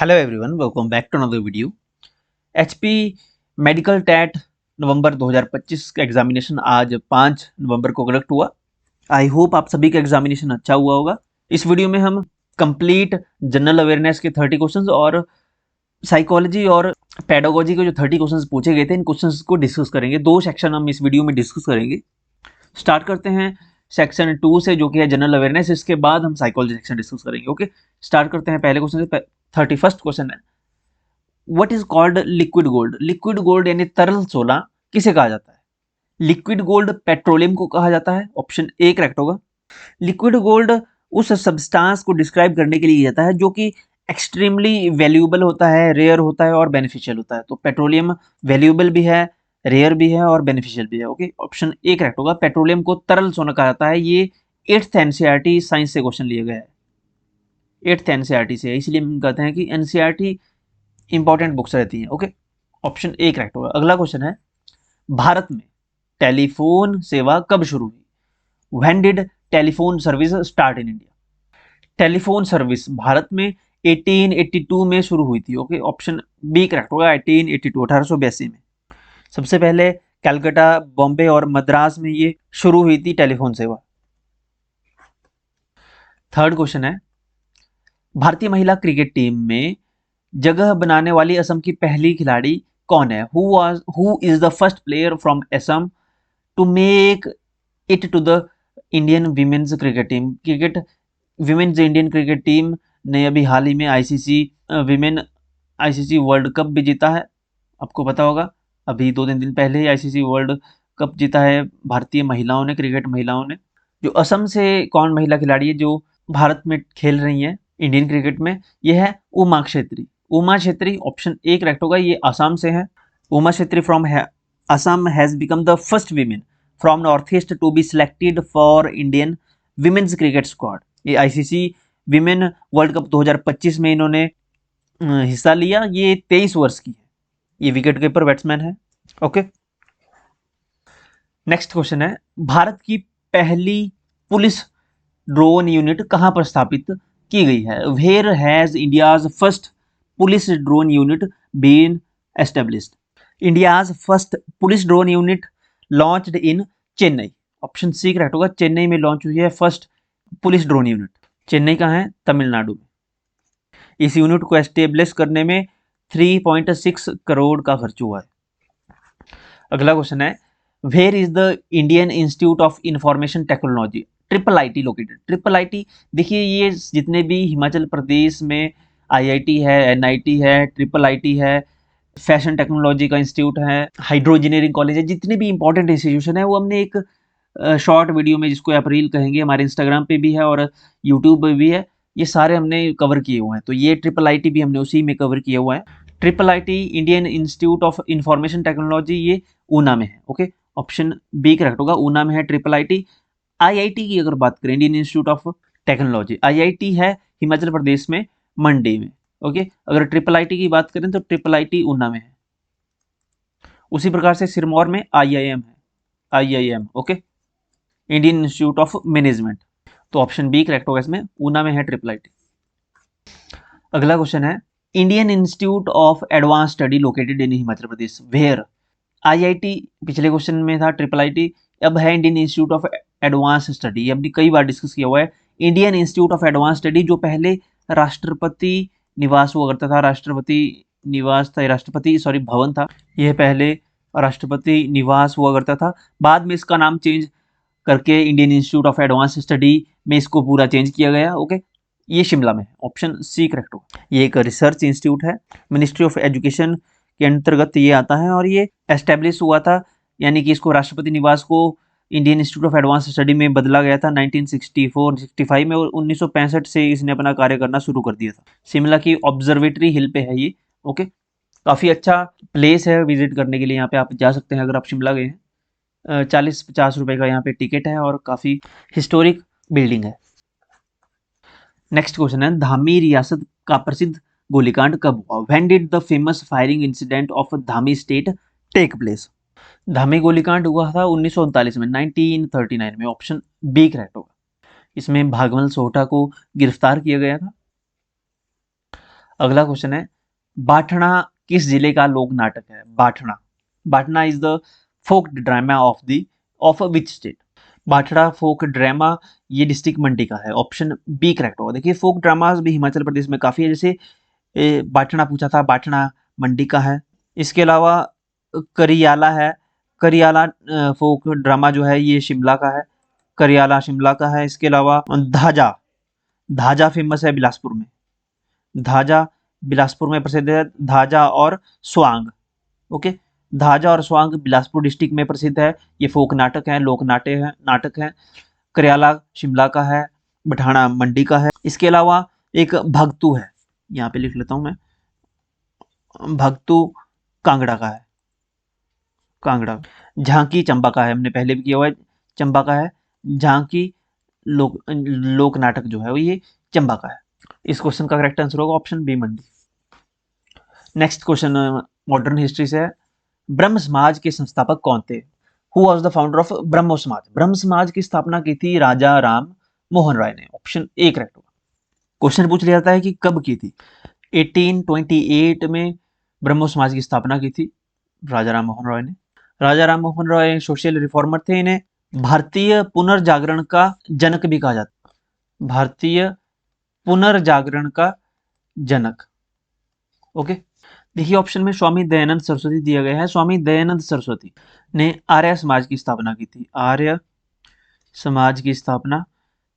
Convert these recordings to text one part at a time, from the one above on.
Hello everyone, welcome back to another video. HP medical TET November 2025 का examination आज 5 नवंबर को conduct हुआ। I hope आप सभी का एग्जामिनेशन अच्छा हुआ होगा। इस वीडियो में हम कंप्लीट जनरल अवेयरनेस के 30 क्वेश्चंस और साइकोलॉजी और पेडागोजी के जो 30 क्वेश्चंस पूछे गए थे, इन क्वेश्चंस को डिस्कस करेंगे। दो सेक्शन हम इस वीडियो में डिस्कस करेंगे। स्टार्ट करते हैं सेक्शन 2 से, जो कि है जनरल अवेयरनेस। इसके बाद हम साइकोलॉजी सेक्शन डिस्कस करेंगे। ओके, स्टार्ट करते हैं पहले क्वेश्चन से। 31st क्वेश्चन है, what is called liquid gold. Liquid gold यानी तरल सोना किसे कहा जाता है? लिक्विड गोल्ड पेट्रोलियम को कहा जाता है। ऑप्शन ए करेक्ट होगा। लिक्विड गोल्ड उस सब्सटेंस को डिस्क्राइब करने के लिए जाता है जो कि एक्सट्रीमली वैल्यूएबल होता है, रेयर होता है और बेनिफिशियल होता है। तो पेट्रोलियम वैल्यूएबल भी है, रेयर भी है और बेनिफिशियल भी है। ओके, ऑप्शन ए करेक्ट होगा। पेट्रोलियम को तरल सोना कहा जाता है। ये 8th एनसीईआरटी साइंस से क्वेश्चन लिया गया है। 8th एनसीईआरटी से, इसलिए हम कहते हैं कि एनसीईआरटी इंपॉर्टेंट बुक्स रहती हैं। ओके, ऑप्शन ए करेक्ट होगा। अगला क्वेश्चन है, भारत में टेलीफोन सेवा कब शुरू हुई? When did telephone service start in India? Telephone service Bharat में 1882 में शुरू हुई थी। ओके, ऑप्शन बी करेक्ट होगा। 1882, 1882 में सबसे पहले कलकत्ता, बॉम्बे और मद्रास में ये शुरू हुई थी टेलीफोन सेवा। थर्ड क्वेश्चन है, भारतीय महिला क्रिकेट टीम में जगह बनाने वाली असम की पहली खिलाड़ी कौन है? Who is the first player from Assam to make it to the Indian women's cricket team? Cricket women's Indian cricket team ने अभी हाल ही में ICC women ICC world cup भी जीता है। आपको पता होगा, अभी 2-3 दिन पहले ही आईसीसी वर्ल्ड कप जीता है भारतीय महिलाओं ने, क्रिकेट महिलाओं ने। जो असम से कौन महिला खिलाड़ी है जो भारत में खेल रही है इंडियन क्रिकेट में? यह है Uma Chhetri. Uma Chhetri, option A correct होगा। ये आसाम से है। Uma Chhetri from Assam has become the first women from north east to be selected for Indian women's cricket squad. ये आईसीसी विमेन वर्ल्ड कप 2025 में इन्होंने हिस्सा लिया। ये 23 वर्ष की है। ये विकेट कीपर बैट्समैन है। ओके, नेक्स्ट क्वेश्चन है, भारत की पहली पुलिस ड्रोन यूनिट कहां पर स्थापित की गई है? Where has India's first police drone unit been established? India's first police drone unit launched in Chennai. Option C correct होगा। चेन्नई में लॉन्च हुई है first police drone unit. Chennai कहाँ है? तमिलनाडु में। इस यूनिट को एस्टेब्लिश करने में 3.6 करोड़ का खर्च हुआ है। अगला क्वेश्चन है, where is the Indian institute of information technology triple IT located? Triple IT, देखिए ये जितने भी हिमाचल प्रदेश में आईआईटी है, एनआईटी है, ट्रिपल आईटी है, फैशन टेक्नोलॉजी का इंस्टीट्यूट है, हाइड्रो इंजीनियरिंग कॉलेज है, जितने भी इंपॉर्टेंट इंस्टीट्यूशन है वो हमने एक शॉर्ट वीडियो में, जिसको आप रील कहेंगे, हमारे इंस्टाग्राम पे भी है और यूट्यूब पे भी है, ये सारे हमने कवर किए हुए हैं। तो ये ट्रिपल आईटी भी हमने उसी में कवर किया हुआ है। Triple IT Indian institute of information technology, ये ऊना में है। ओके, ऑप्शन बी करेक्ट होगा। ऊना में है ट्रिपल आईटी। आईआईटी की अगर बात करें, Indian institute of technology, IIT है हिमाचल प्रदेश में, मंडी में। ओके, अगर ट्रिपल आईटी की बात करें तो ट्रिपल आईटी ऊना में है। उसी प्रकार से सिरमौर में आईआईएम है, IIM. Okay, Indian institute of management. तो ऑप्शन बी करेक्ट होगा इसमें, ऊना में है ट्रिपल आईटी। अगला क्वेश्चन है, Indian institute of advance study located in Himachal Pradesh, where? IIT पिछले क्वेश्चन में था ट्रिपल आईटी, अब है Indian institute of advance study. अब कई बार डिस्कस किया हुआ है। Indian institute of advance study जो पहले राष्ट्रपति निवास हुआ करता था, राष्ट्रपति निवास था, राष्ट्रपति सॉरी भवन था, यह पहले राष्ट्रपति निवास हुआ करता था। बाद में इसका नाम चेंज करके Indian institute of advance study में इसको पूरा चेंज किया गया। ओके, ये शिमला में है। ऑप्शन सी करेक्ट होगा। ये एक रिसर्च इंस्टीट्यूट है, मिनिस्ट्री ऑफ एजुकेशन के अंतर्गत ये आता है और ये एस्टेब्लिश हुआ था, यानी कि इसको राष्ट्रपति निवास को Indian institute of advance study में बदला गया था 1964-65 में, और 1965 से इसने अपना कार्य करना शुरू कर दिया था। शिमला की ऑब्जर्वेटरी हिल पे है ये। ओके, काफ़ी अच्छा प्लेस है विजिट करने के लिए, यहाँ पे आप जा सकते हैं अगर आप शिमला गए हैं। 40-50 रुपए का यहाँ पे टिकट है और काफ़ी हिस्टोरिक बिल्डिंग है। नेक्स्ट क्वेश्चन है, धामी रियासत का प्रसिद्ध गोलीकांड कब हुआ? When did the famous firing incident of Dhami state take place? Dhami गोलीकांड हुआ था 1939 में, 1939 में। ऑप्शन बी करेक्ट होगा। इसमें भागमल सोहटा को गिरफ्तार किया गया था। अगला क्वेश्चन है, बाठना किस जिले का लोक नाटक है? Banthra, Banthra is the folk drama of which state? Banthra folk drama ये डिस्ट्रिक्ट मंडी का है। ऑप्शन बी करेक्ट होगा। देखिए फोक ड्रामास भी हिमाचल प्रदेश में काफ़ी है, जैसे बाटना पूछा था, बाटना मंडी का है। इसके अलावा करियाला है, करियाला फोक ड्रामा जो है ये शिमला का है, करियाला शिमला का है। इसके अलावा धाजा, धाजा फेमस है बिलासपुर में, धाजा बिलासपुर में प्रसिद्ध है। धाजा और स्वांग, ओके, धाजा और स्वांग बिलासपुर डिस्ट्रिक्ट में प्रसिद्ध है। ये फोक नाटक है, लोक नाटक है। करियाला शिमला का है, बठाना मंडी का है। इसके अलावा एक भगतू है, यहाँ पे लिख लेता हूं मैं, भगतू कांगड़ा का है, कांगड़ा। झांकी चंबा का है, हमने पहले भी किया हुआ है, चंबा का है। झांकी लोक नाटक जो है वो ये चंबा का है। इस क्वेश्चन का करेक्ट आंसर होगा option B Mandi. Next question modern history से है, ब्रह्म समाज के संस्थापक कौन थे? Who was the founder of Brahmo Samaj? Brahmo समाज की स्थापना की थी राजा राम मोहन राय ने। ऑप्शन ए करेक्ट होगा। क्वेश्चन पूछ लिया जाता है कि कब की थी? 1828 में ब्रह्मो समाज की स्थापना की थी राजा राम मोहन रॉय ने। राजा राम मोहन रॉय सोशल रिफॉर्मर थे। इन्हें भारतीय पुनर्जागरण का जनक भी कहा जाता है, भारतीय पुनर्जागरण का जनक। ओके, देखिए ऑप्शन में स्वामी दयानंद सरस्वती दिया गया है। स्वामी दयानंद सरस्वती ने आर्य समाज की स्थापना की थी। आर्य समाज की स्थापना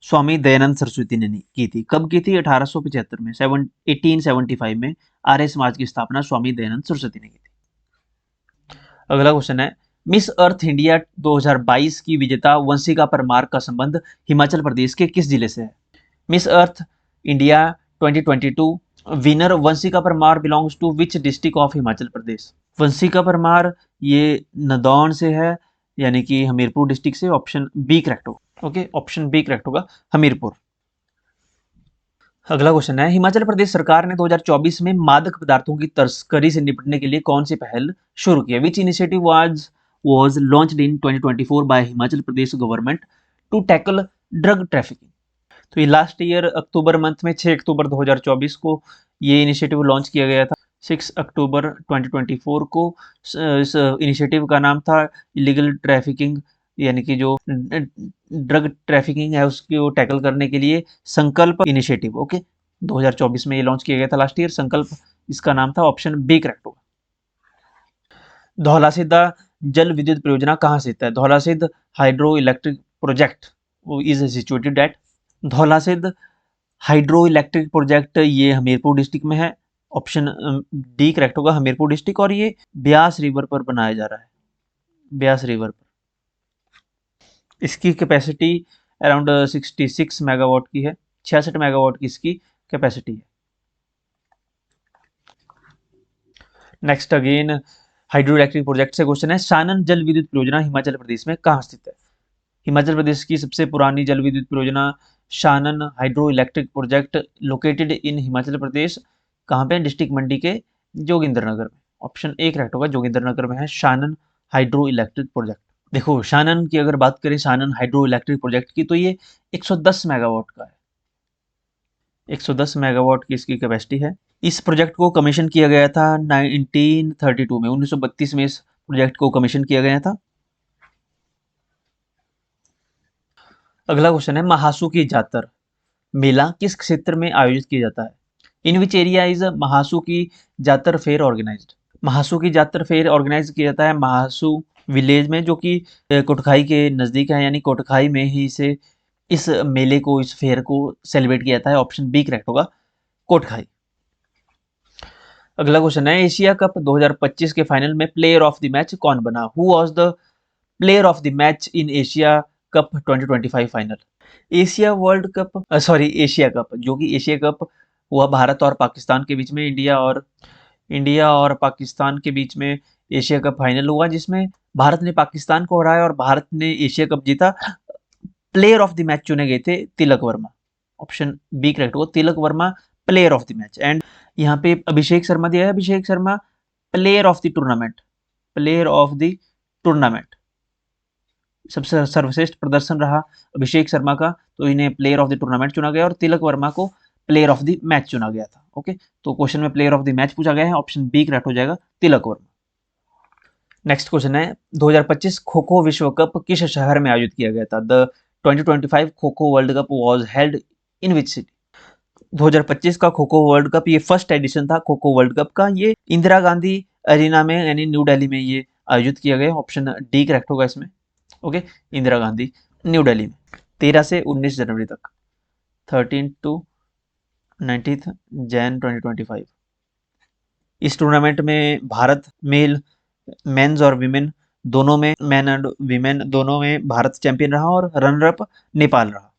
स्वामी दयानंद सरस्वती ने की थी। कब की थी? 1875 में, 1875 में आर्य समाज की स्थापना स्वामी दयानंद सरस्वती ने की थी। अगला क्वेश्चन है, मिस अर्थ इंडिया 2022 की विजेता वंशिका परमार का संबंध हिमाचल प्रदेश के किस जिले से है? Miss Earth India 2022 winner Vanshika Parmar belongs to which district of Himachal Pradesh? Vanshika Parmar ये नदौन से है, यानी कि हमीरपुर डिस्ट्रिक्ट से। ऑप्शन बी करेक्ट होगा। ओके, ऑप्शन बी करेक्ट होगा, हमीरपुर। अगला क्वेश्चन है, हिमाचल प्रदेश सरकार ने 2024 में मादक पदार्थों की तस्करी से निपटने के लिए कौन सी पहल शुरू की? Which initiative was launched in 2024 by Himachal Pradesh government to tackle drug trafficking? तो ये लास्ट ईयर अक्टूबर मंथ में 6 अक्टूबर 2024 को ये इनिशिएटिव लॉन्च किया गया था। 6 अक्टूबर 2024 को इस इनिशिएटिव का नाम था इलीगल ट्रैफिकिंग, यानी कि जो ड्रग ट्रैफिकिंग है उसको टैकल करने के लिए संकल्प इनिशिएटिव। ओके, 2024 में ये लॉन्च किया गया था लास्ट ईयर, संकल्प इसका नाम था। ऑप्शन बी करेक्ट होगा। धौलासिद्धा जल विद्युत परियोजना कहाँ स्थित है? Dhaulasidh hydro electric project is situated at, Dhaulasidh hydro electric project ये हमीरपुर डिस्ट्रिक्ट में है। ऑप्शन डी करेक्ट होगा, हमीरपुर डिस्ट्रिक्ट। और ये ब्यास रिवर पर बनाया जा रहा है, ब्यास रिवर पर। इसकी कैपेसिटी अराउंड 66 मेगावाट की है, 66 मेगावाट की इसकी कैपेसिटी है। Next again hydro electric project से क्वेश्चन है, शानन जल विद्युत परियोजना हिमाचल प्रदेश में कहाँ स्थित है? हिमाचल प्रदेश की सबसे पुरानी जल विद्युत परियोजना Shanan hydro electric project located in Himachal Pradesh. कहाँ पे? डिस्ट्रिक्ट मंडी के जोगिंद्र नगर में। ऑप्शन ए करेक्ट होगा, जोगिंद्र नगर में है शानन हाइड्रो इलेक्ट्रिक प्रोजेक्ट। देखो शानन की अगर बात करें, शानन हाइड्रो इलेक्ट्रिक प्रोजेक्ट की, तो ये 110 मेगावाट का है, 110 मेगावाट की इसकी कैपेसिटी है। इस प्रोजेक्ट को कमीशन किया गया था 1932 में, 1932 में इस प्रोजेक्ट को कमीशन किया गया था। अगला क्वेश्चन है, महासू की जातर मेला किस क्षेत्र में आयोजित किया जाता है? In which area is Mahasu की जातर फेयर ऑर्गेनाइज्ड? महासू की जातर फेयर ऑर्गेनाइज किया जाता है महासू विलेज में, जो कि कोटखाई के नज़दीक है, यानी कोटखाई में ही इसे इस मेले को, इस फेयर को सेलिब्रेट किया जाता है। ऑप्शन बी करेक्ट होगा, कोटखाई। अगला क्वेश्चन है, एशिया कप 2025 के फाइनल में प्लेयर ऑफ द मैच कौन बना? Who was the player of the match in Asia cup 2025 final? Asia world cup sorry Asia cup, जो कि एशिया कप हुआ भारत और पाकिस्तान के बीच में, इंडिया और पाकिस्तान के बीच में एशिया कप फाइनल हुआ, जिसमें भारत ने पाकिस्तान को हराया और भारत ने एशिया कप जीता। प्लेयर ऑफ द मैच चुने गए थे Tilak Varma. Option B correct होगा, Tilak Varma player of the match. And यहाँ पे अभिषेक शर्मा दिया है, Abhishek Sharma player of the tournament, player of the tournament. सबसे सर्वश्रेष्ठ प्रदर्शन रहा अभिषेक शर्मा का, तो इन्हें प्लेयर ऑफ द टूर्नामेंट चुना गया, और तिलक वर्मा को प्लेयर ऑफ द मैच चुना गया था। ओके, तो क्वेश्चन में प्लेयर ऑफ द मैच पूछा गया है, ऑप्शन बी करेक्ट हो जाएगा, तिलक वर्मा। नेक्स्ट क्वेश्चन है 2025 खो खो विश्व कप किस शहर में आयोजित किया गया था? The 2025 kho kho world cup was held in which city? 2025 का खो खो वर्ल्ड कप, ये फर्स्ट एडिशन था खो खो वर्ल्ड कप का, ये इंदिरा गांधी अरीना में यानी न्यू दिल्ली में ये आयोजित किया गया। ऑप्शन डी करेक्ट होगा इसमें। ओके, इंदिरा गांधी न्यू दिल्ली में 13 से 19 जनवरी तक, 13 टू 19 जैन 2025। इस टूर्नामेंट में भारत मेंस और विमेन दोनों में, मैन एंड विमेन दोनों में भारत चैंपियन रहा और रनर अप नेपाल रहा।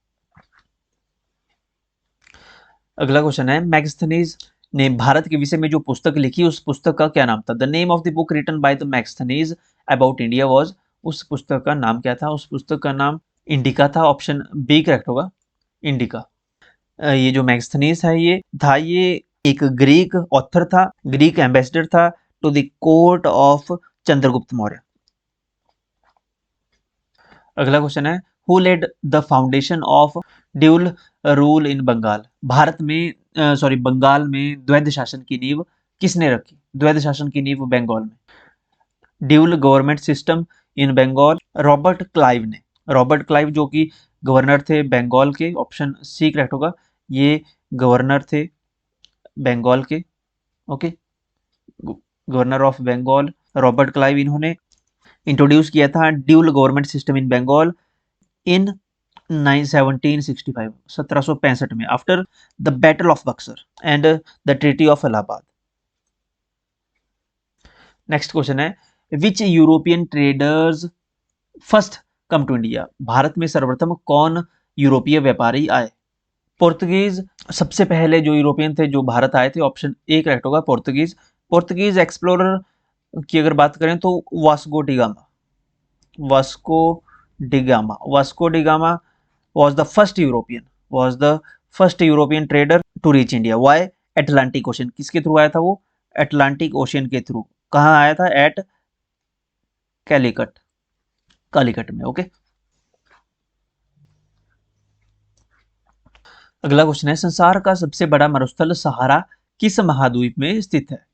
अगला क्वेश्चन है मैगस्थनीज ने भारत के विषय में जो पुस्तक लिखी उस पुस्तक का क्या नाम था? The name of the book written by the Megasthenes about India was, उस पुस्तक का नाम क्या था? उस पुस्तक का नाम इंडिका था। ऑप्शन बी करेक्ट होगा, इंडिका। ये जो मैगस्थनीज है ये एक ग्रीक ऑथर था, ग्रीक एम्बेसडर था to the court of Chandragupta Maurya. अगला क्वेश्चन है who laid the foundation of dual rule in Bengal? Bharat में बंगाल में द्वैध शासन की नींव किसने रखी? द्वैध शासन की नींव बंगाल में, dual government system in Bengal, Robert Clive ने। रॉबर्ट क्लाइव जो कि गवर्नर थे बंगाल के, ऑप्शन सी करेक्ट होगा, ये गवर्नर थे बंगाल के। Okay, governor of Bengal Robert Clive, इन्होंने इंट्रोड्यूस किया था dual government system in Bengal in 1765 में, after the battle of Buxar and the treaty of Allahabad. Next question है which European traders first come to India? Bharat में सर्वप्रथम कौन यूरोपीय व्यापारी आए? पोर्तुगीज सबसे पहले जो यूरोपियन थे जो भारत आए थे, ऑप्शन ए करेक्ट होगा, पोर्तुगीज। पोर्तुगीज एक्सप्लोरर की अगर बात करें तो Vasco da Gama, Vasco da Gama, Vasco da Gama was the first European trader to reach India. Why? Atlantic Ocean, किसके थ्रू आया था वो? अटलांटिक ओशियन के थ्रू। कहाँ आया था? एट कालीकट में। ओके, अगला क्वेश्चन है संसार का सबसे बड़ा मरुस्थल सहारा किस महाद्वीप में स्थित है?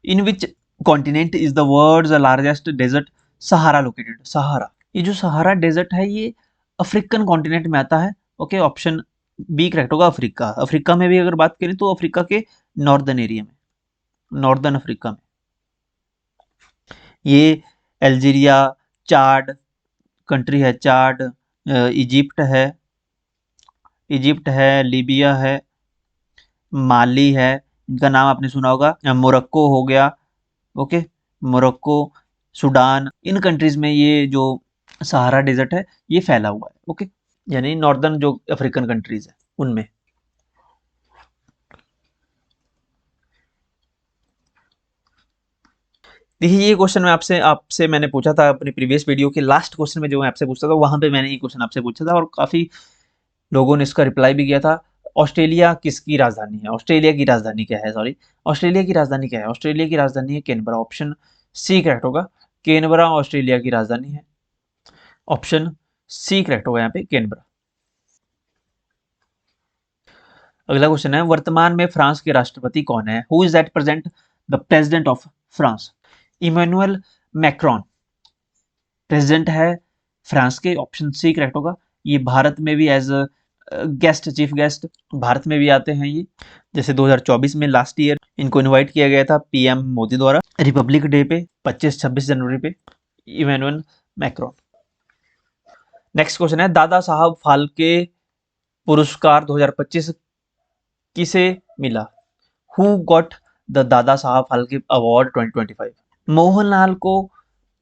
In which continent is the world's largest desert Sahara located? Sahara, ये जो सहारा डेजर्ट है ये अफ्रीकन कॉन्टिनेंट में आता है। ओके, ऑप्शन बी करेक्ट होगा, अफ्रीका। अफ्रीका में भी अगर बात करें तो अफ्रीका के नॉर्दर्न एरिया में, नॉर्दर्न अफ्रीका में ये अल्जीरिया, चाड कंट्री है, चाड, इजिप्ट है, लीबिया है, माली है, इनका नाम आपने सुना होगा, मोरक्को हो गया। ओके, मोरक्को, सूडान, इन कंट्रीज में ये जो सहारा डेजर्ट है ये फैला हुआ है। ओके, यानी नॉर्दर्न जो अफ्रीकन कंट्रीज है उनमें। देखिए ये क्वेश्चन मैं आपसे मैंने पूछा था अपनी प्रीवियस वीडियो के लास्ट क्वेश्चन में, जो मैं आपसे पूछता था वहां पे मैंने ये क्वेश्चन आपसे पूछा था और काफी लोगों ने इसका रिप्लाई भी किया था। ऑस्ट्रेलिया किसकी राजधानी है? ऑस्ट्रेलिया की राजधानी क्या है? सॉरी, ऑस्ट्रेलिया की राजधानी क्या है? ऑस्ट्रेलिया की राजधानी है कैनबरा। ऑप्शन सी करेक्ट होगा, कैनबरा ऑस्ट्रेलिया की राजधानी है। ऑप्शन सी करेक्ट होगा यहाँ पे, कैनबरा। अगला क्वेश्चन है वर्तमान में फ्रांस के राष्ट्रपति कौन है? Who is at present the president of France? Emmanuel Macron president है फ्रांस के, ऑप्शन सी करेक्ट होगा। ये भारत में भी as guest, chief guest Bharat में भी आते हैं ये, जैसे 2024 में लास्ट ईयर इनको इनवाइट किया गया था पीएम मोदी द्वारा रिपब्लिक डे पे 25-26 जनवरी पे, इमैनुअल मैक्रोन। नेक्स्ट क्वेश्चन है दादा साहब फाल्के पुरस्कार 2025 किसे मिला? Who got the Dada Saheb Phalke award 2025? Mohanlal को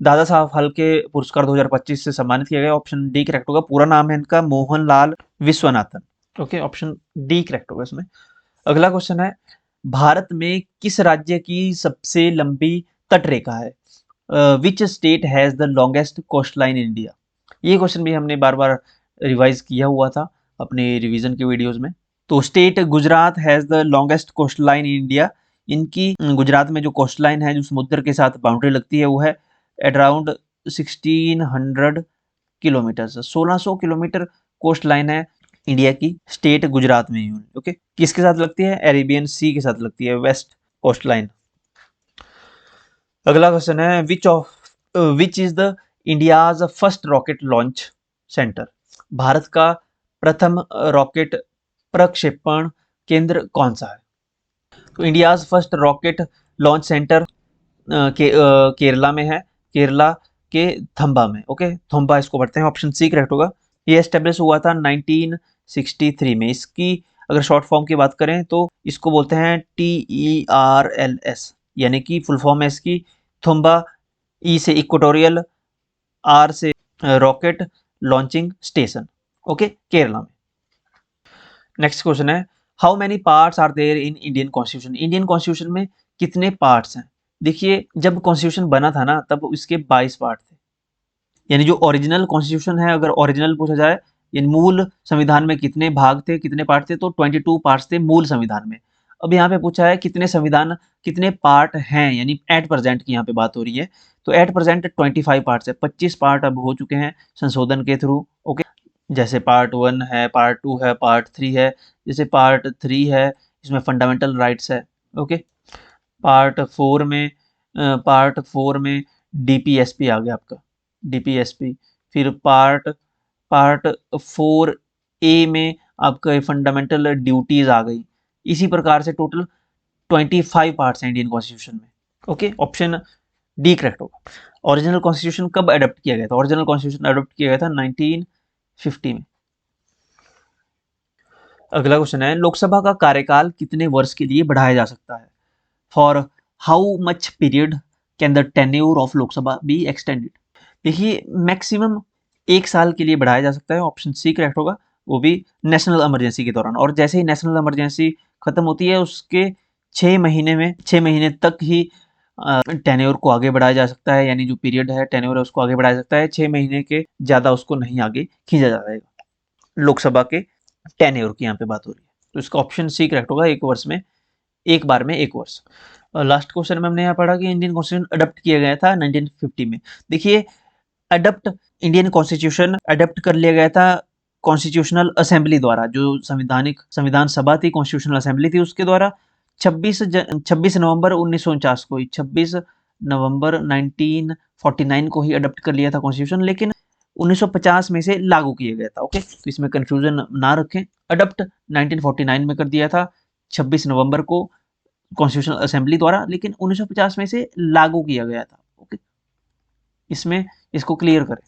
दादा साहब फाल्के पुरस्कार 2025 से सम्मानित किया गया। ऑप्शन डी करेक्ट होगा, पूरा नाम है इनका Mohanlal Vishwanathan. Okay, option D correct होगा इसमें। अगला क्वेश्चन है भारत में किस राज्य की सबसे लंबी तटरेखा है? Which state has the longest coast line in India? ये क्वेश्चन भी हमने बार बार रिवाइज किया हुआ था अपने रिवीजन के वीडियोस में। तो state Gujarat has the longest coast line in India. इनकी गुजरात में जो कोस्ट लाइन है, जो समुद्र के साथ बाउंड्री लगती है, वो है around 1600 kilometre, 1600 kilometre coast line है इंडिया की स्टेट गुजरात में यूनिट, ओके। किसके साथ लगती है? अरेबियन सी के साथ लगती है, वेस्ट कोस्ट लाइन। अगला क्वेश्चन है which is the India's first rocket launch centre? Bharat का प्रथम रॉकेट प्रक्षेपण केंद्र कौन सा है? तो India's first rocket launch centre Kerala में है, केरला के थंबा में, ओके। थंबा इसको पढ़ते हैं, ऑप्शन सी करेक्ट होगा। ये एस्टेब्लिश हुआ था 1963 में। इसकी अगर शॉर्ट फॉर्म की बात करें तो इसको बोलते हैं TERLS, यानी कि फुल फॉर्म है इसकी थुम्बा, ई से इक्वेटोरियल, आर से rocket launching station, okay, Kerala में। नेक्स्ट क्वेश्चन है how many parts are there in Indian constitution? Indian constitution में कितने पार्ट्स हैं? देखिए, जब कॉन्स्टिट्यूशन बना था ना तब इसके 22 पार्ट थे, यानी जो ओरिजिनल कॉन्स्टिट्यूशन है, अगर ओरिजिनल पूछा जाए यानी मूल संविधान में कितने भाग थे, कितने पार्ट थे, तो 22 पार्ट्स थे मूल संविधान में। अब यहाँ पे पूछा है कितने पार्ट हैं, यानी एट प्रेजेंट की यहाँ पे बात हो रही है। तो एट प्रेजेंट 25 पार्ट्स है, 25 पार्ट अब हो चुके हैं संशोधन के थ्रू, ओके। जैसे पार्ट 1 है, पार्ट 2 है, पार्ट 3 है। जैसे पार्ट 3 है, इसमें फंडामेंटल राइट्स है, ओके। पार्ट 4 में डीपीएसपी आ गया आपका, डीपीएसपी। फिर पार्ट पार्ट 4A में आपका फंडामेंटल ड्यूटीज आ गई। इसी प्रकार से टोटल 25 पार्ट्स हैं इंडियन कॉन्स्टिट्यूशन में, ओके। ऑप्शन डी करेक्ट होगा। ओरिजिनल कॉन्स्टिट्यूशन कब अडॉप्ट किया गया था? ओरिजिनल कॉन्स्टिट्यूशन अडॉप्ट किया गया था 1950 में। अगला क्वेश्चन है लोकसभा का कार्यकाल कितने वर्ष के लिए बढ़ाया जा सकता है? For how much period can the tenure of Lok Sabha be extended? देखिए, मैक्सिमम 1 साल के लिए बढ़ाया जा सकता है, ऑप्शन सी करेक्ट होगा, वो भी नेशनल इमरजेंसी के दौरान। और जैसे ही नेशनल इमरजेंसी खत्म होती है उसके 6 महीने तक ही टेन्योर को आगे बढ़ाया जा सकता है, यानी जो पीरियड है टेन्योर है उसको आगे बढ़ाया जा सकता है। 6 महीने के ज़्यादा उसको नहीं आगे खींचा जाएगा। लोकसभा के टेन्योर की यहाँ पे बात हो रही है, तो इसका ऑप्शन सी करेक्ट होगा, एक बार में 1 वर्ष। लास्ट क्वेश्चन में हमने यहाँ पढ़ा कि इंडियन कॉन्स्टिट्यूशन अडॉप्ट किया गया था 1950 में। देखिए, इंडियन कॉन्स्टिट्यूशन अडॉप्ट कर लिया गया था कॉन्स्टिट्यूशनल असेंबली द्वारा, जो संविधान सभा थी, कॉन्स्टिट्यूशनल असेंबली थी, उसके द्वारा 26 नवंबर 1949 को ही 26 नवंबर 1949 को ही अडॉप्ट कर लिया था कॉन्स्टिट्यूशन, लेकिन 1950 में से लागू किया गया था, ओके। तो इसमें कंफ्यूजन ना रखें, अडॉप्ट 1949 में कर दिया था 26 नवंबर को कॉन्स्टिट्यूशनल असेंबली द्वारा, लेकिन 1950 में से लागू किया गया था, ओके। इसमें इसको क्लियर करें।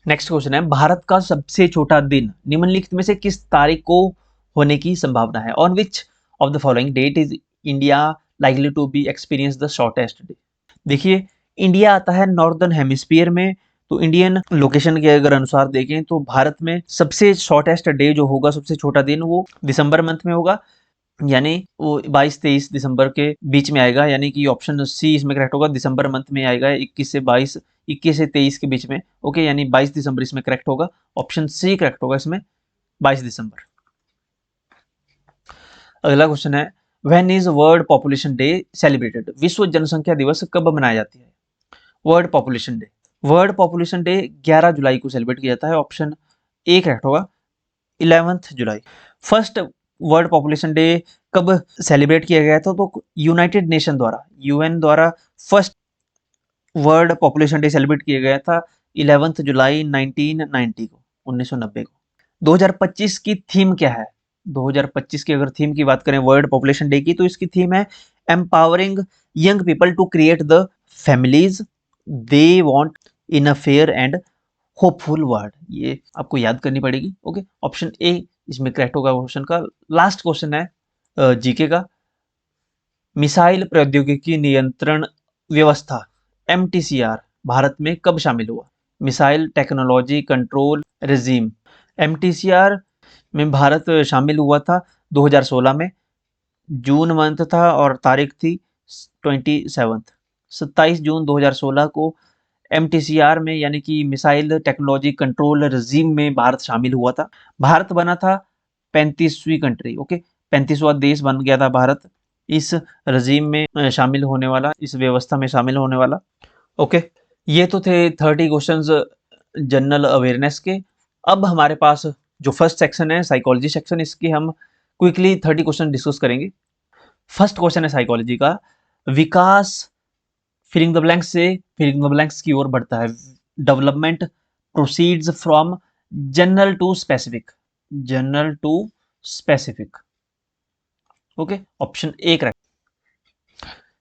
नेक्स्ट क्वेश्चन है भारत का सबसे छोटा दिन निम्नलिखित में से किस तारीख को होने की संभावना है? On which of the following date is India likely to be experience the shortest day? देखिए, इंडिया आता है नॉर्दर्न हेमिस्फीयर में, तो इंडियन लोकेशन के अगर अनुसार देखें तो भारत में सबसे शॉर्टेस्ट डे जो होगा, सबसे छोटा दिन, वो दिसंबर मंथ में होगा, यानी वो 22-23 दिसंबर के बीच में आएगा, यानी कि ऑप्शन सी इसमें करेक्ट होगा, दिसंबर मंथ में आएगा, 21 से 23 के बीच में, ओके, यानी 22 दिसंबर इसमें करेक्ट होगा, ऑप्शन सी करेक्ट होगा इसमें, 22 दिसंबर। अगला क्वेश्चन है when is world population day celebrated? विश्व जनसंख्या दिवस कब मनाया जाती है? वर्ल्ड पॉपुलेशन डे 11 जुलाई को सेलिब्रेट किया जाता है, ऑप्शन ए करेक्ट होगा, 11 जुलाई। फर्स्ट वर्ल्ड पॉपुलेशन डे कब सेलिब्रेट किया गया था? तो यूनाइटेड नेशन द्वारा, यूएन द्वारा first world population day celebrate किया गया था 11 जुलाई 1990 को, 1990 को। 2025 की थीम क्या है? 2025 की अगर थीम की बात करें वर्ल्ड पॉपुलेशन डे की, तो इसकी थीम है empowering young people to create the families they want in a fair and hopeful world. ये आपको याद करनी पड़ेगी, ओके। ऑप्शन ए इसमें करेक्ट होगा क्वेश्चन का। लास्ट क्वेश्चन है जीके का, मिसाइल प्रौद्योगिकी नियंत्रण व्यवस्था MTCR भारत में कब शामिल हुआ? Missile technology control regime, MTCR में भारत शामिल हुआ था 2016 में, जून मंथ था और तारीख थी 27 जून 2016 को MTCR में, यानी कि मिसाइल टेक्नोलॉजी कंट्रोल रेजीम में भारत शामिल हुआ था। भारत बना था 35वीं कंट्री, ओके, 35वां देश बन गया था भारत इस रेजीम में शामिल होने वाला, इस व्यवस्था में शामिल होने वाला, ओके। ये तो थे 30 क्वेश्चंस जनरल अवेयरनेस के। अब हमारे पास जो फर्स्ट सेक्शन है साइकोलॉजी सेक्शन, इसके हम क्विकली 30 क्वेश्चन डिस्कस करेंगे। फर्स्ट क्वेश्चन है साइकोलॉजी का, विकास फिलिंग द ब्लैंक्स से फिलिंग द ब्लैंक्स की ओर बढ़ता है। Development proceeds from general to specific, general to specific. Okay, option A correct.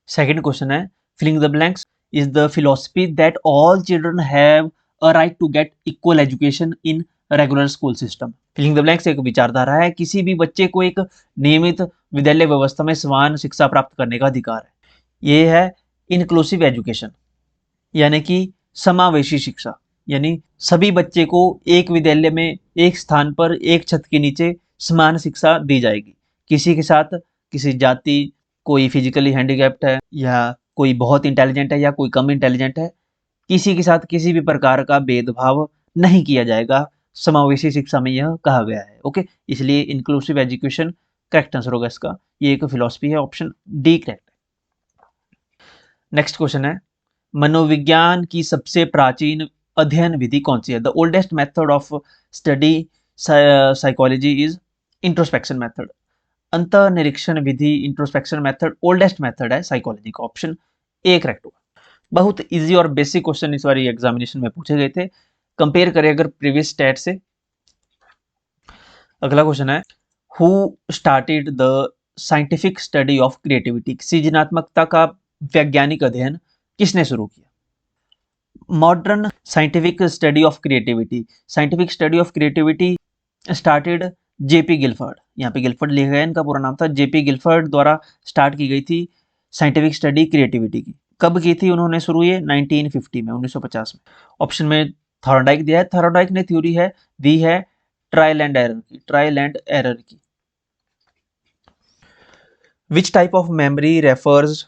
Second question है, filling the blanks is the philosophy that all children have a right to get equal education in regular school system. Filling the blanks एक विचारधारा है, किसी भी बच्चे को एक नियमित विद्यालय व्यवस्था में समान शिक्षा प्राप्त करने का अधिकार है। ये है इंक्लूसिव एजुकेशन, यानी कि समावेशी शिक्षा, यानी सभी बच्चे को एक विद्यालय में एक स्थान पर एक छत के नीचे समान शिक्षा दी जाएगी। किसी के साथ किसी जाति, कोई फिजिकली हैंडीकैप्ड है या कोई बहुत इंटेलिजेंट है या कोई कम इंटेलिजेंट है, किसी के साथ किसी भी प्रकार का भेदभाव नहीं किया जाएगा। समावेशी शिक्षा में यह कहा गया है। ओके, इसलिए इंक्लूसिव एजुकेशन करेक्ट आंसर होगा इसका। ये एक फिलॉसफी है, ऑप्शन डी करेक्ट है। नेक्स्ट क्वेश्चन है, मनोविज्ञान की सबसे प्राचीन अध्ययन विधि कौन सी है? The oldest method of study psychology is introspection method. अंतर्निरीक्षण विधि, इंट्रोस्पेक्शन मेथड ओल्डेस्ट मेथड है साइकोलॉजी का, ऑप्शन ए करेक्ट होगा। बहुत इजी और बेसिक क्वेश्चन इस बार एग्जामिनेशन में पूछे गए थे, कंपेयर करें अगर प्रीवियस स्टेट से। अगला क्वेश्चन है, who started the scientific study of creativity. सृजनात्मकता का वैज्ञानिक अध्ययन किसने शुरू किया? Modern scientific study of creativity, scientific study of creativity started JP Gilford. यहाँ पे गिलफर्ड लिखा गया, इनका पूरा नाम था। जेपी गिलफर्ड द्वारा स्टार्ट की गई थी साइंटिफिक स्टडी क्रिएटिविटी की। कब की थी उन्होंने शुरू? ये 1950 में, 1950 में। ऑप्शन में थॉर्नडाइक दिया है। थॉर्नडाइक ने थ्योरी है दी है ट्रायल एंड एरर की, ट्रायल एंड एरर की। Which type of memory refers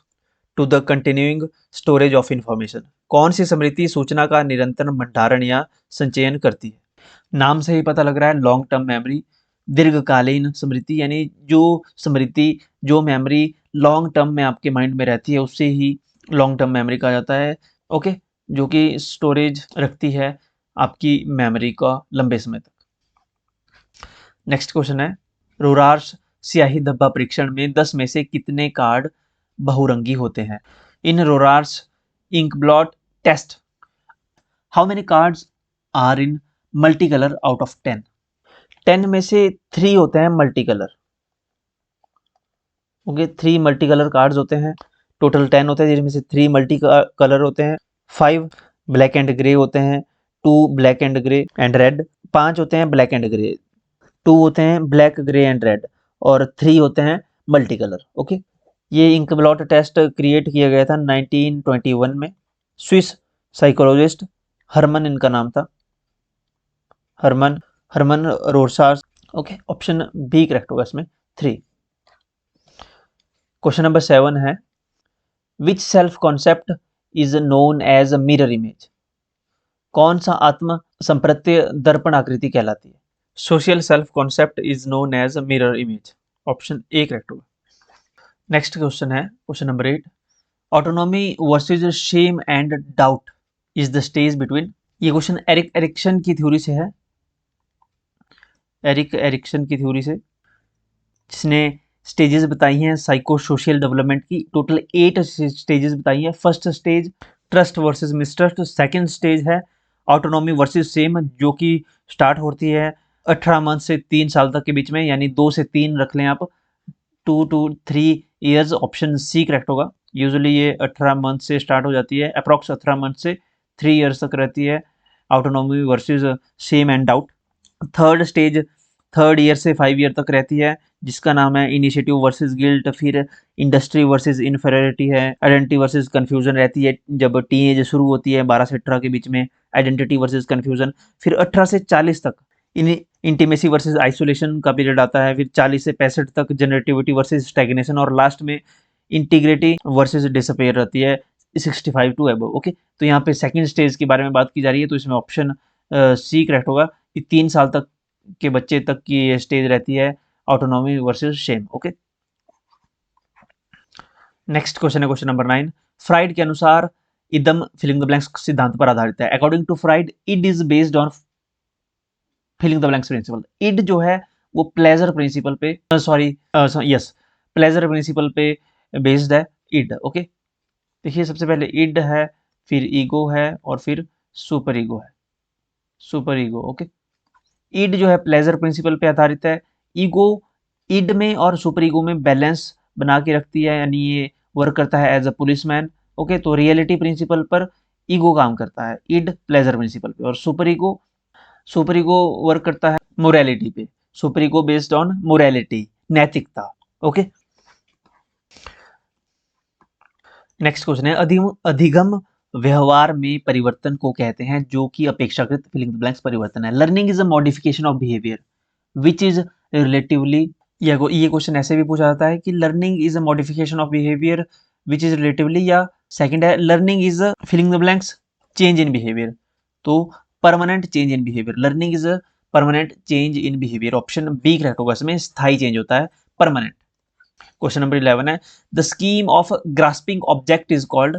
to the continuing storage of information. कौन सी स्मृति सूचना का निरंतर भंडारण या संचयन करती है? नाम से ही पता लग रहा है, लॉन्ग टर्म मेमोरी। दीर्घकालीन स्मृति, यानी जो स्मृति, जो मेमोरी लॉन्ग टर्म में आपके माइंड में रहती है उसे ही लॉन्ग टर्म मेमोरी कहा जाता है। ओके, जो कि स्टोरेज रखती है आपकी मेमोरी का लंबे समय तक। नेक्स्ट क्वेश्चन है, रोरार्स स्याही धब्बा परीक्षण में 10 में से कितने कार्ड बहुरंगी होते हैं? In Rorschach's ink blot test how many cards are in multi colour out of 10? 10 में से 3 होते हैं multi colour. Okay, 3 multi colour cards होते हैं। टोटल 10 होते हैं जिसमें से 3 मल्टी कलर होते हैं, 5 ब्लैक एंड ग्रे होते हैं, 2 black and grey and red, 5 होते हैं ब्लैक एंड ग्रे, 2 होते हैं ब्लैक ग्रे एंड रेड और 3 होते हैं मल्टी कलर। ओके, ये इंक ब्लॉट टेस्ट क्रिएट किया गया था 1921 में। स्विस साइकोलॉजिस्ट हरमन, इनका नाम था Hermann, Hermann Rorschach. Okay, option B correct होगा इसमें 3। क्वेश्चन नंबर 7 है, which self concept is known as mirror image. कौन सा आत्म संप्रत्य दर्पण आकृति कहलाती है? Social self concept is known as mirror image, option A correct होगा। नेक्स्ट क्वेश्चन है question number 8, autonomy versus shame and doubt is the stage between. ये क्वेश्चन एरिक एरिक्सन की थ्योरी से है, एरिक एरिक्सन की थ्योरी से, जिसने stages बताई हैं साइको सोशल डेवलपमेंट की। टोटल 8 स्टेजेस बताई हैं। First stage trust versus mistrust, second stage है ऑटोनॉमी वर्सेस सेम, जो कि स्टार्ट होती है 18 मंथ से 3 साल तक के बीच में, यानी 2 से 3 रख लें आप, 2 to 3 years, option C correct होगा। यूजुअली ये 18 मंथ से स्टार्ट हो जाती है, अप्रॉक्स 18 मंथ से 3 ईयर्स तक रहती है autonomy versus shame and doubt. Third stage 3rd year से 5 ईयर तक रहती है, जिसका नाम है इनिशिएटिव वर्सेस गिल्ट। फिर इंडस्ट्री वर्सेस इन्फेरियरिटी है, आइडेंटिटी वर्सेस कंफ्यूजन रहती है जब टीनेज शुरू होती है 12 से 18 के बीच में, आइडेंटिटी वर्सेस कंफ्यूजन। फिर 18 से 40 तक इंटीमेसी वर्सेस आइसोलेशन का पीरियड आता है। फिर 40 से 65 तक जनरेटिविटी वर्सेस स्टैग्नेशन, और लास्ट में इंटीग्रिटी वर्सेस डिसअपेयर रहती है 65 टू अबव। ओके, तो यहाँ पे सेकंड स्टेज के बारे में बात की जा रही है, तो इसमें ऑप्शन सी करेक्ट होगा कि 3 साल तक के बच्चे तक की ये स्टेज रहती है autonomy versus shame. Okay, next question है क्वेश्चन नंबर 9, फ्राइड के अनुसार इदम फिलिंग द ब्लैंक्स सिद्धांत पर आधारित है। According to Freud it is based on filling the blanks principle. Id जो है वो प्लेजर प्रिंसिपल पे प्लेजर प्रिंसिपल पे बेस्ड है इड। ओके, देखिए सबसे पहले इड है, फिर ईगो है और फिर सुपर ईगो है। Super ego, okay. इड जो है प्लेजर प्रिंसिपल पे आधारित है। ईगो इड में और सुपर ईगो में बैलेंस बना के रखती है, यानी ये वर्क करता है एज अ पुलिसमैन। ओके, तो रियलिटी प्रिंसिपल पर ईगो काम करता है, इड प्लेजर प्रिंसिपल पे, और सुपर ईगो वर्क करता है मोरालिटी पे। Super ego based on morality, नैतिकता। ओके, नेक्स्ट क्वेश्चन है अधिगम व्यवहार में परिवर्तन को कहते हैं जो कि अपेक्षाकृत फिलिंग द ब्लैंक्स परिवर्तन है। Learning is a modification of behaviour which is relatively, ये क्वेश्चन ऐसे भी पूछा जाता है कि learning is a modification of behaviour which is relatively, या सेकंड है learning is filling the blanks change in behaviour. तो permanent change in behaviour, learning is a permanent change in behaviour, option B correct होगा। इसमें स्थायी change होता है, permanent. Question number 11 है the scheme of grasping object is called,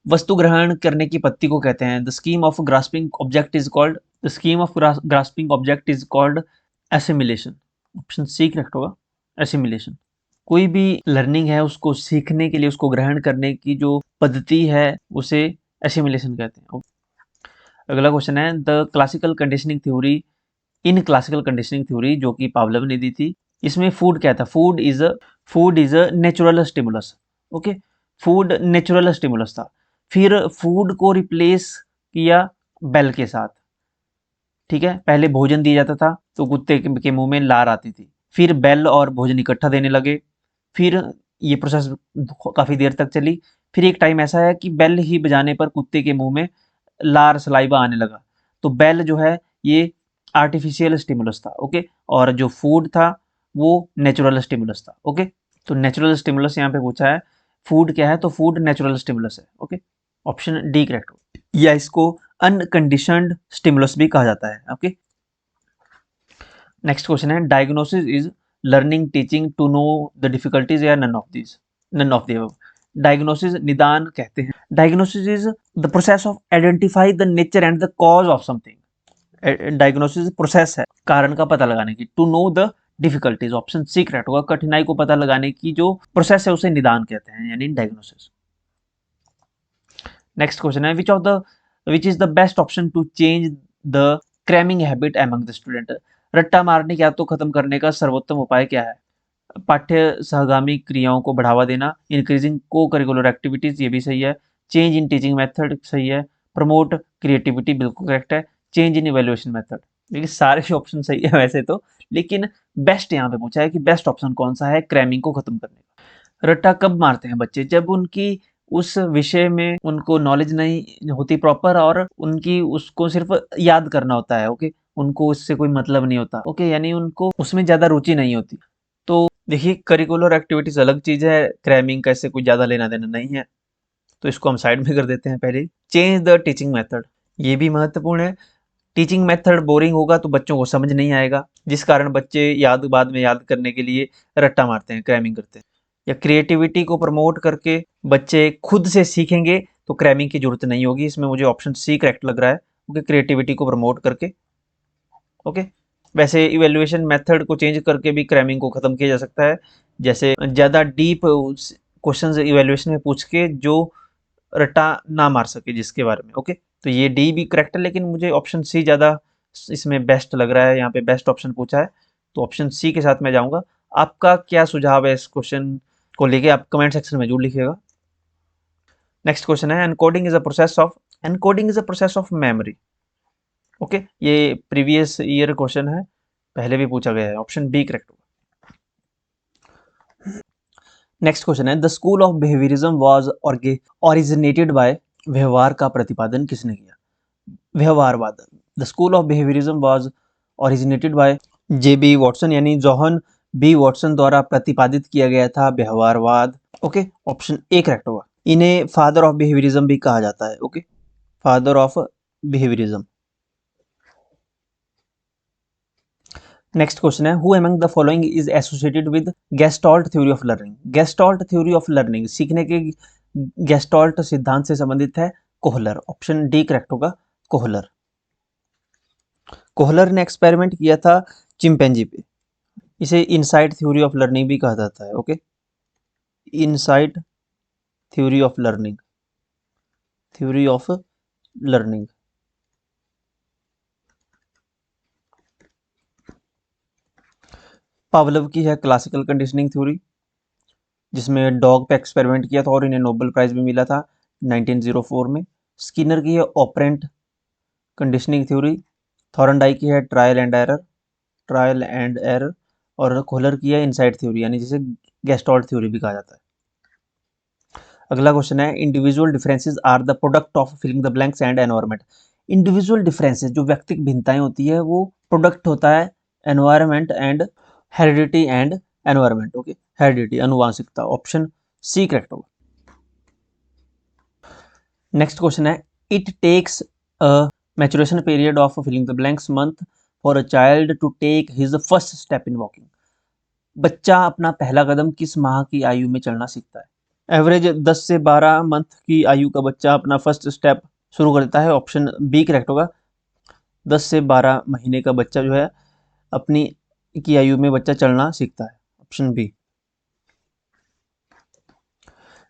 वस्तु ग्रहण करने की पत्ती को कहते हैं। The scheme of grasping object is called, the scheme of grasping object is called assimilation. Option C correct होगा, एसिमिलेशन। कोई भी लर्निंग है उसको सीखने के लिए, उसको ग्रहण करने की जो पद्धति है उसे एसिमिलेशन कहते हैं। अगला क्वेश्चन है the classical conditioning theory, in classical conditioning theory जो कि पावलोव ने दी थी, इसमें फूड क्या था? Food is a natural stimulus. Okay, food natural stimulus था। फिर फूड को रिप्लेस किया बेल के साथ। ठीक है, पहले भोजन दिया जाता था तो कुत्ते के मुंह में लार आती थी, फिर बेल और भोजन इकट्ठा देने लगे, फिर ये प्रोसेस काफी देर तक चली। फिर एक टाइम ऐसा है कि बेल ही बजाने पर कुत्ते के मुंह में लार सलाइवा आने लगा। तो बेल जो है ये आर्टिफिशियल स्टिमुलस था। ओके, और जो फूड था वो नेचुरल स्टिमुलस था। ओके, तो नेचुरल स्टिमुलस यहाँ पे पूछा है, फूड क्या है? तो फूड नेचुरल स्टिमुलस है। ओके, ऑप्शन डी करेक्ट हो, या इसको अनकंडीशनड स्टिमुलस भी कहा जाता है। ओके, नेक्स्ट क्वेश्चन है diagnosis is learning teaching to know the difficulties, या none of this, none of the above. Diagnosis निदान कहते हैं। Diagnosis is the process of identify the nature and the cause of something. Diagnosis process है कारण का पता लगाने की। To know the difficulties, option C correct होगा, कठिनाई को पता लगाने की जो प्रोसेस है उसे निदान कहते हैं, यानी डायग्नोसिस। नेक्स्ट क्वेश्चन है which is the best option to change the cramming habit among the student. रट्टा मारने की आदत को खत्म करने का सर्वोत्तम उपाय क्या है? पाठ्य सहगामी क्रियाओं को बढ़ावा देना, इंक्रीजिंग को करिकुलर एक्टिविटीज, ये भी सही है। चेंज इन टीचिंग मेथड सही है। प्रमोट क्रिएटिविटी बिल्कुल करेक्ट है। चेंज इन इवेल्युएशन मेथड, देखिए सारे ऑप्शन सही है वैसे तो, लेकिन बेस्ट यहाँ पे पूछा है कि बेस्ट ऑप्शन कौन सा है क्रैमिंग को खत्म करने का। रट्टा कब मारते हैं बच्चे? जब उनकी उस विषय में उनको नॉलेज नहीं होती प्रॉपर, और उनकी उसको सिर्फ याद करना होता है। ओके, उनको उससे कोई मतलब नहीं होता। ओके, यानी उनको उसमें ज्यादा रुचि नहीं होती। तो देखिए करिकुलर एक्टिविटीज अलग चीज है, क्रैमिंग का इससे कोई ज्यादा लेना देना नहीं है, तो इसको हम साइड में कर देते हैं। पहले चेंज द टीचिंग मेथड, ये भी महत्वपूर्ण है। टीचिंग मेथड बोरिंग होगा तो बच्चों को समझ नहीं आएगा, जिस कारण बच्चे बाद में याद करने के लिए रट्टा मारते हैं, क्रैमिंग करते हैं। या क्रिएटिविटी को प्रमोट करके बच्चे खुद से सीखेंगे तो क्रैमिंग की जरूरत नहीं होगी। इसमें मुझे ऑप्शन सी करेक्ट लग रहा है, क्योंकि क्रिएटिविटी को प्रमोट करके। ओके, वैसे इवेल्युएशन मेथड को चेंज करके भी क्रैमिंग को खत्म किया जा सकता है, जैसे ज़्यादा डीप क्वेश्चंस इवेल्युएशन में पूछ के जो रट्टा ना मार सके जिसके बारे में। ओके, तो ये डी भी करेक्ट है, लेकिन मुझे ऑप्शन सी ज़्यादा इसमें बेस्ट लग रहा है। यहाँ पे बेस्ट ऑप्शन पूछा है तो ऑप्शन सी के साथ मैं जाऊँगा। आपका क्या सुझाव है इस क्वेश्चन को लेके? आप कमेंट सेक्शन में जरूर लिखिएगा। नेक्स्ट क्वेश्चन है encoding is a process of memory. Okay, ये प्रीवियस ईयर क्वेश्चन है, पहले भी पूछा गया है, ऑप्शन बी करेक्ट होगा। नेक्स्ट क्वेश्चन है the school of behaviourism was originated by, व्यवहार का प्रतिपादन किसने किया? व्यवहारवाद, the school of behaviourism was originated by J B Watson, यानी जॉहन बी वॉटसन द्वारा प्रतिपादित किया गया था व्यवहारवाद। ओके, ऑप्शन ए करेक्ट होगा। इन्हें फादर ऑफ बिहेवियरिज्म भी कहा जाता है। Okay, father of behaviourism. Next question है who among the following is associated with gestalt theory of learning. Gestalt theory of learning, सीखने के गेस्टॉल्ट सिद्धांत से संबंधित है कोहलर, ऑप्शन डी करेक्ट होगा, कोहलर। कोहलर ने एक्सपेरिमेंट किया था चिंपैंजी पे। इसे इनसाइट थ्योरी ऑफ लर्निंग भी कहा जाता है। Okay, insight theory of learning, theory of learning. Pavlov की है क्लासिकल कंडीशनिंग थ्योरी, जिसमें डॉग पे एक्सपेरिमेंट किया था और इन्हें नोबेल प्राइज भी मिला था 1904 में। स्किनर की है ऑपरेंट कंडीशनिंग थ्योरी। थॉर्नडाइक की है trial and error, trial and error. और कोहलर की है इनसाइट थ्योरी, यानी जिसे गेस्टॉल्ट थ्योरी भी कहा जाता है। अगला क्वेश्चन है, individual differences are the product of filling the blanks and environment. Individual differences, जो व्यक्तिगत भिन्नताएं होती है, वो प्रोडक्ट होता है environment and heredity and environment. Okay, heredity, अनुवांशिकता। ऑप्शन सी करेक्ट होगा। नेक्स्ट क्वेश्चन है, it takes a maturation period of filling the blanks month for a child to take his first step in walking. बच्चा अपना पहला कदम किस माह की आयु में चलना सीखता है? एवरेज 10 से 12 मंथ की आयु का बच्चा अपना फर्स्ट स्टेप शुरू करता है। ऑप्शन बी करेक्ट होगा। 10 से 12 महीने का बच्चा जो है अपनी की आयु में बच्चा चलना सीखता है। Option B.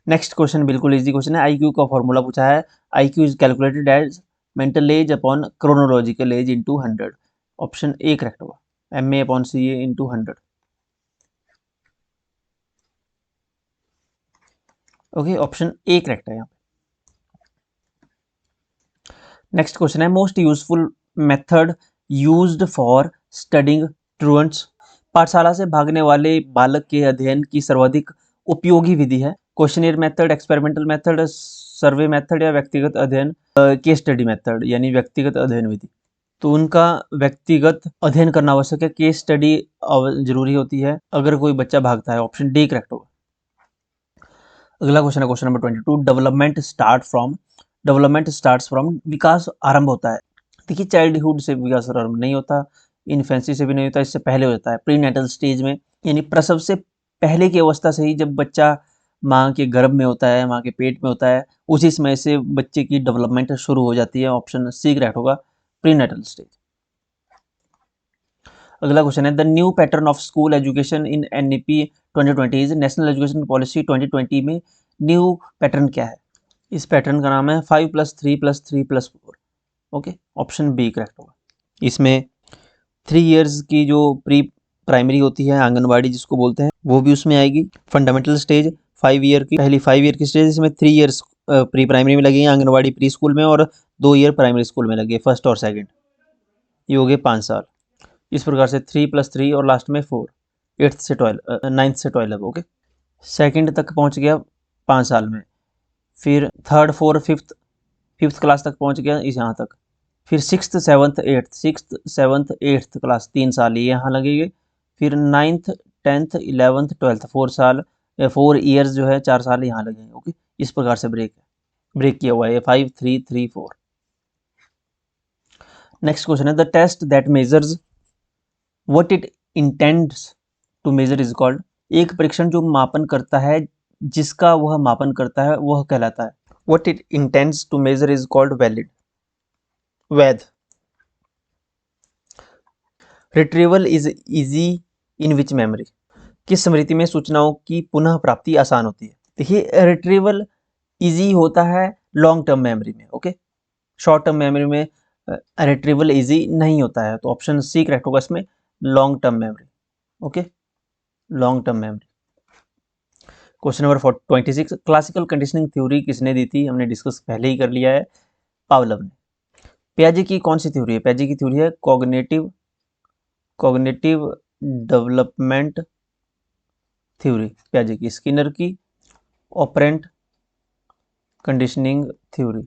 नेक्स्ट क्वेश्चन बिल्कुल इजी क्वेश्चन है। आईक्यू का फॉर्मूला पूछा है। IQ is calculated as mental age upon chronological age into 100। Option A correct होगा। M A upon C A into 100। Okay, option A correct है यहाँ पे। Next question है, most useful method used for studying truants. पाठशाला से भागने वाले बालक के अध्ययन की सर्वाधिक उपयोगी विधि है? Questionnaire method, experimental method, survey method या व्यक्तिगत अध्ययन, केस स्टडी मेथड यानी व्यक्तिगत अध्ययन विधि। तो उनका व्यक्तिगत अध्ययन करना आवश्यक है, केस स्टडी जरूरी होती है अगर कोई बच्चा भागता है। ऑप्शन डी करेक्ट होगा। अगला क्वेश्चन है question number 22। Development starts from, विकास आरंभ होता है। देखिए, चाइल्डहुड से विकास आरंभ नहीं होता, इन्फेंसी से भी नहीं होता, इससे पहले होता है प्रीनेटल स्टेज में, यानी प्रसव से पहले की अवस्था से ही, जब बच्चा माँ के गर्भ में होता है, माँ के पेट में होता है, उसी समय से बच्चे की डेवलपमेंट शुरू हो जाती है। ऑप्शन सी करेक्ट होगा, प्रीनेटल स्टेज। अगला क्वेश्चन है, the new pattern of school education in NEP 2020 is, national education policy 2020 में न्यू पैटर्न क्या है? इस पैटर्न का नाम है 5+3+3+4। ओके, ऑप्शन बी करेक्ट होगा। इसमें 3 इयर्स की जो प्री प्राइमरी होती है, आंगनबाड़ी जिसको बोलते हैं, वो भी उसमें आएगी। फंडामेंटल स्टेज 5 ईयर की, पहली 5 ईयर की स्टेज, इसमें 3 इयर्स प्री प्राइमरी में लगेंगे, आंगनबाड़ी प्री स्कूल में, और 2 ईयर प्राइमरी स्कूल में लगे, फर्स्ट और सेकंड। ये हो गए 5 साल। इस प्रकार से 3+3 और लास्ट में 4, 8th से 12, 9th से 12। ओके, सेकंड तक पहुंच गया 5 साल में, फिर थर्ड, फोर्थ, फिफ्थ क्लास तक पहुंच गया इस यहाँ तक, फिर 6th 7th 8th, 6th 7th 8th class 3 साल ये यहाँ लगेंगे, फिर 9th 10th 11th 12th 4 साल, 4 ईयर्स जो है 4 साल यहाँ लगेंगे। ओके, इस प्रकार से ब्रेक किया हुआ है 5 3 3 4। नेक्स्ट क्वेश्चन है, the test that measures what it intends to measure is called. एक परीक्षण जो मापन करता है, जिसका वह मापन करता है, वह कहलाता है? What it intends to measure is called valid, वैध। Retrieval is easy in which memory, किस स्मृति में सूचनाओं की पुनः प्राप्ति आसान होती है? देखिए, रिट्रीवल इजी होता है लॉन्ग टर्म मेमोरी में। ओके, शॉर्ट टर्म मेमोरी में रिट्रीवल इजी नहीं होता है। तो ऑप्शन सी करेक्ट होगा इसमें, long term memory. Okay, long term memory. Question number 26, classical conditioning theory किसने दी थी? हमने डिस्कस पहले ही कर लिया है, पावलोव ने। पियाजे की कौन सी थ्योरी है? पियाजे की थ्योरी है कॉग्निटिव डेवलपमेंट थ्योरी, पियाजे की। स्किनर की operant conditioning theory.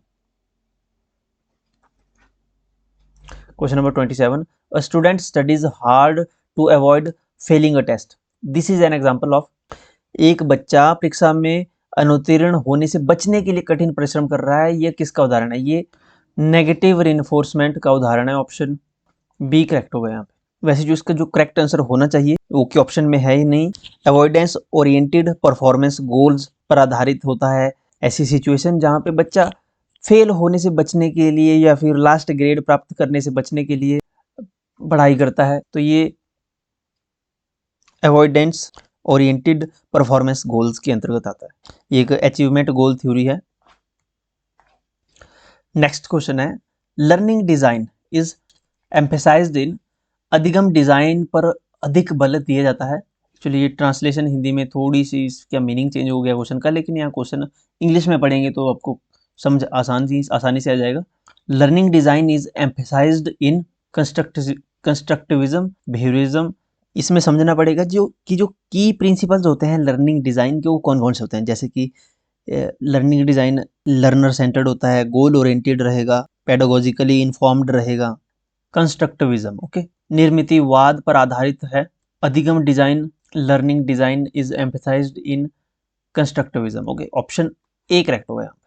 Question number 27, a student studies hard to avoid failing a test, this is an example of. एक बच्चा परीक्षा में अनुत्तीर्ण होने से बचने के लिए कठिन परिश्रम कर रहा है, ये किसका उदाहरण है? ये नेगेटिव रिइंफोर्समेंट का उदाहरण है। ऑप्शन बी करेक्ट होगा यहाँ पे। वैसे जो इसका जो करेक्ट आंसर होना चाहिए वो के ऑप्शन में है ही नहीं। अवॉइडेंस ओरिएंटेड परफॉर्मेंस गोल्स पर आधारित होता है ऐसी सिचुएशन जहाँ पे बच्चा फेल होने से बचने के लिए या फिर लास्ट ग्रेड प्राप्त करने से बचने के लिए पढ़ाई करता है, तो ये अवॉइडेंस ओरिएंटेड परफॉर्मेंस गोल्स के अंतर्गत आता है। ये एक अचीवमेंट गोल थ्योरी है। नेक्स्ट क्वेश्चन है, लर्निंग डिजाइन इज एम्फेसाइज्ड इन, अधिगम डिजाइन पर अधिक बल दिया जाता है। एक्चुअली ये ट्रांसलेशन हिंदी में थोड़ी सी इसका मीनिंग चेंज हो गया क्वेश्चन का, लेकिन यहाँ क्वेश्चन इंग्लिश में पढ़ेंगे तो आपको समझ आसानी से आ जाएगा। Learning design is emphasised in constructivism behaviourism. इसमें समझना पड़ेगा जो की प्रिंसिपल्स होते हैं लर्निंग डिजाइन के, वो कौन कौन से होते हैं। जैसे कि लर्निंग डिजाइन लर्नर सेंटर्ड होता है, गोल ओरिएंटेड रहेगा, पेडागोजिकली इन्फॉर्म्ड रहेगा। कंस्ट्रक्टिविज्म ओके, निर्मितिवाद पर आधारित है। अधिगम design learning design is emphasised in constructivism okay, option A correct होगा यहाँ पे।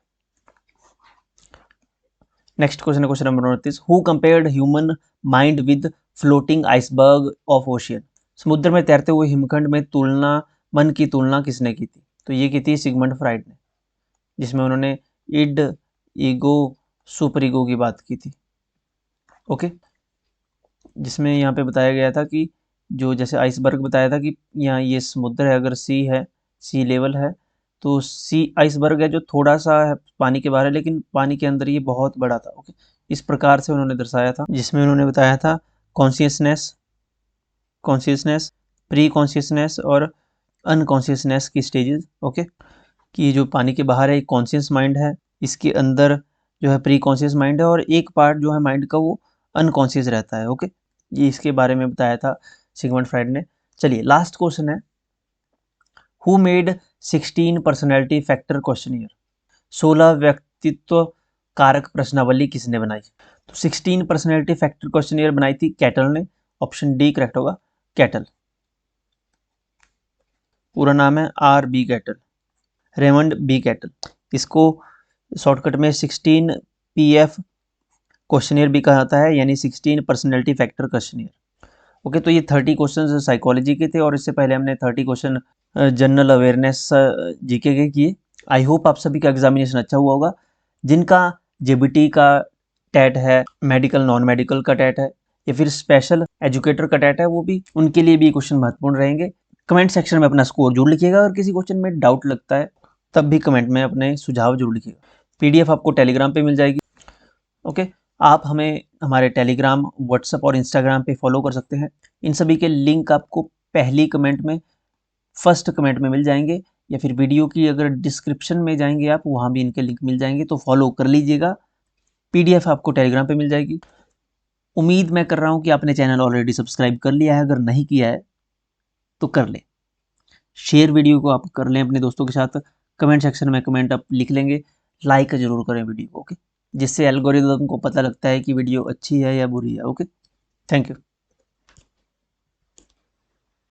नेक्स्ट क्वेश्चन है question number 29, who compared human mind with floating iceberg of ocean. समुद्र में तैरते हुए हिमखंड में मन की तुलना किसने की थी? तो ये की थी सिगमंड फ्राइड ने, जिसमें उन्होंने इड, ईगो, सुपर ईगो की बात की थी ओके। जिसमें यहाँ पे बताया गया था कि जो जैसे आइसबर्ग बताया था कि यहाँ ये समुद्र है, अगर सी लेवल है तो सी आइसबर्ग है जो थोड़ा सा है पानी के बाहर है, लेकिन पानी के अंदर ये बहुत बड़ा था ओके। इस प्रकार से उन्होंने दर्शाया था, जिसमें उन्होंने बताया था कॉन्शियसनेस, प्री कॉन्शियसनेस और अनकॉन्शियसनेस की स्टेजेस ओके। कि जो पानी के बाहर है एक कॉन्शियस माइंड है, इसके अंदर जो है प्री कॉन्शियस माइंड है, और एक पार्ट जो है माइंड का वो अनकॉन्शियस रहता है ओके। ये इसके बारे में बताया था सिगमंड फ्राइड ने। चलिए लास्ट क्वेश्चन है, who made 16 personality factor questionnaire. 16 व्यक्तित्व कारक प्रश्नावली किसने बनाई? तो 16 पर्सनैलिटी फैक्टर क्वेश्चनियर बनाई थी कैटल ने, ऑप्शन डी करेक्ट होगा, कैटल। पूरा नाम है R B Cattell, Raymond B Cattell. इसको शॉर्टकट में 16 PF क्वेश्चनियर भी कहा जाता है, यानी 16 पर्सनैलिटी फैक्टर क्वेश्चनियर ओके। तो ये 30 क्वेश्चन साइकोलॉजी के थे, और इससे पहले हमने 30 क्वेश्चन जनरल अवेयरनेस जीके के किए। आई होप आप सभी का एग्जामिनेशन अच्छा हुआ होगा। जिनका जेबीटी का टैट है, मेडिकल नॉन मेडिकल का टैट है, या फिर स्पेशल एजुकेटर का टैट है, वो भी उनके लिए भी क्वेश्चन महत्वपूर्ण रहेंगे। कमेंट सेक्शन में अपना स्कोर जरूर लिखिएगा, और किसी क्वेश्चन में डाउट लगता है तब भी कमेंट में अपने सुझाव जरूर लिखिएगा। PDF आपको टेलीग्राम पे मिल जाएगी ओके। आप हमें हमारे टेलीग्राम, व्हाट्सएप और इंस्टाग्राम पे फॉलो कर सकते हैं। इन सभी के लिंक आपको पहली कमेंट में, फर्स्ट कमेंट में मिल जाएंगे, या फिर वीडियो की अगर डिस्क्रिप्शन में जाएंगे आप, वहाँ भी इनके लिंक मिल जाएंगे, तो फॉलो कर लीजिएगा। PDF आपको टेलीग्राम पे मिल जाएगी। उम्मीद मैं कर रहा हूँ कि आपने चैनल ऑलरेडी सब्सक्राइब कर लिया है, अगर नहीं किया है तो कर लें। शेयर वीडियो को आप कर लें अपने दोस्तों के साथ। कमेंट सेक्शन में कमेंट आप लिख लेंगे, लाइक जरूर करें वीडियो को ओके, जिससे एल्गोरिदम को पता लगता है कि वीडियो अच्छी है या बुरी है ओके। Thank you.